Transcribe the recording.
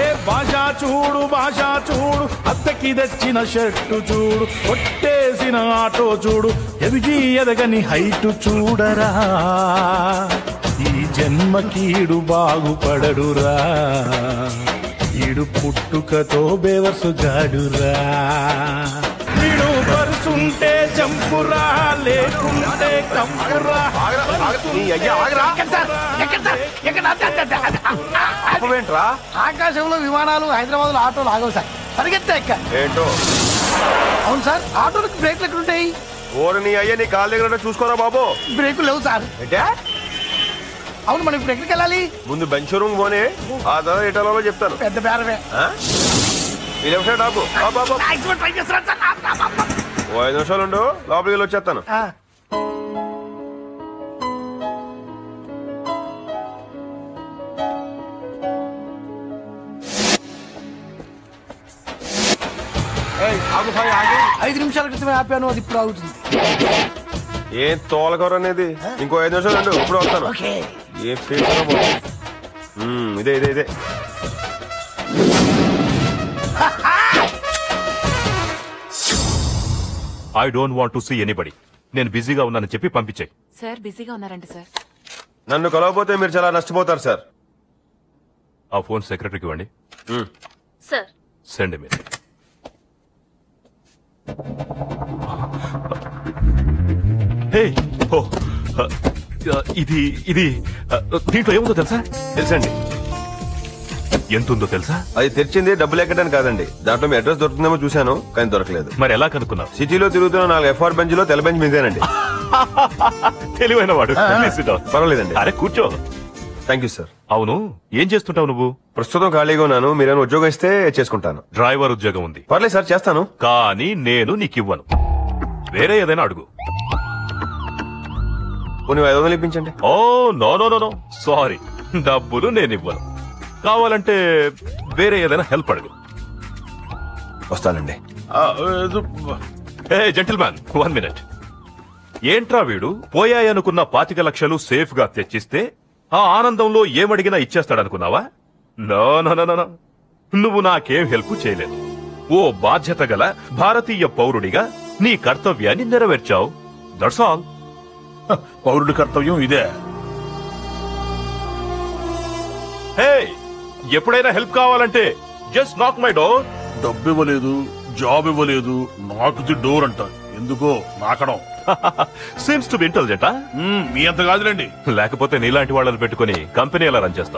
ఏ భాషా చూడు అత్తకి తెచ్చిన షర్టు చూడు కొట్టేసిన ఆటో చూడు ఎదిగి ఎదగని హైటు చూడరా ఈ జన్మకీడు బాగుపడడురా ఈడు పుట్టుకతో బేవర్సు గాడురా వీడు పరుసుంటే చంపురా లేకుంటే కంపురా ఆకాశంలో విమానాలు హైదరాబాద్ లో ఆటోలు ఆగవు సార్ పరిగెత్తా ఎక్క ఏంటో అవును సార్ ఆటోలకు బ్రేక్లు ఎక్కడుంటాయి ఓరు నీ అయ్యా నీ కాళ్ళ దగ్గర చూసుకోరా బాబు బ్రేకులు లేవు సార్ అవును మనం ఇప్పుడు ఎక్కడికి వెళ్ళాలి ముందు బెంచ్ రూమ్ పోనే ఆ తర్వాత ఎటాలో చెప్తాను పెద్ద బేరమే ఈ లెఫ్ట్ సైడ్ ఆపు ఓ 5 నిమిషాలు ఉండు లోపలికి వెళ్ళి వచ్చేస్తాను ఐదు నిమిషాల క్రితమే ఆపాను అది ఇప్పుడు ఆగుతుంది ఏం తోలకూర అనేది ఇంకో 5 నిమిషాలు ఉండు ఇప్పుడు వస్తాను ఏ ఫేస్ ఇదే ఇదే ఇదే I don't want to see anybody నేను బిజీగా ఉన్నానని చెప్పి పంపించాయి సార్ బిజీగా ఉన్నారంట సార్ నన్ను కలవకపోతే మీరు చాలా నష్టపోతారు సార్ ఆ ఫోన్ సెక్రటరీకి ఇవ్వండి సార్ సెండ్ మీ హే ఓ ఇది ఇది దీంట్లో ఏముందో తెలుసా తెలుసండి ఎంతుందో తెలుసా అది తెరిచింది డబ్బులు ఎక్కడానికి కాదండి దాంట్లో మీ అడ్రస్ దొరుకుతుందేమో చూశాను కానీ దొరకలేదు మరి ఎలా కనుక్కున్నావు సిటీలో తిరుగుతున్న 4 ఎఫ్ఆర్ బెంచ్ లో తెల్ల బెంచ్ మీదేనండి తెలివైన వాడు పర్వాలేదండి అరే కూర్చో థ్యాంక్ యూ సార్ అవును ఏం చేస్తుంటావు నువ్వు ప్రస్తుతం ఖాళీగా ఉన్నాను మీరేమైనా ఉద్యోగం ఇస్తే చేసుకుంటాను డ్రైవర్ ఉద్యోగం ఉంది పర్లేదు సార్ చేస్తాను కానీ నేను నీకు ఇవ్వను వేరే ఏదైనా అడుగు కొన్ని 500 ఇప్పించండి oh no no no no sorry డబ్బులు నేను ఇవ్వను కావాలంటే వేరే ఏదైనా హెల్ప్ అడుగు వస్తానండి ఏ జెంటిల్మ్యాన్ 1 మినిట్ ఏంట్రా వీడు పోయాయనుకున్న 25 లక్షలు సేఫ్ గా తెచ్చిస్తే ఆ ఆనందంలో ఏమడిగినా ఇచ్చేస్తాడనుకున్నావా నో నో నో నో నువ్వు నాకేం హెల్ప్ చేయలేదు ఓ బాధ్యత గల భారతీయ పౌరుడిగా నీ కర్తవ్యాన్ని నెరవేర్చావు దట్స్ ఆల్ పౌరుడి కర్తవ్యం ఇదే హే ఎప్పుడైనా హెల్ప్ కావాలంటే జస్ట్ నాక్ మై డోర్ డబ్బు ఇవ్వలేదు జాబ్ ఇవ్వలేదు నాకు డోర్ అంట ఎందుకో నాకడం సిమ్స్ టు బి ఇంటెలిజెంటా మీ అంత కాదులేండి లేకపోతే నీలాంటి వాళ్ళని పెట్టుకుని కంపెనీ ఎలా రన్ చేస్తాం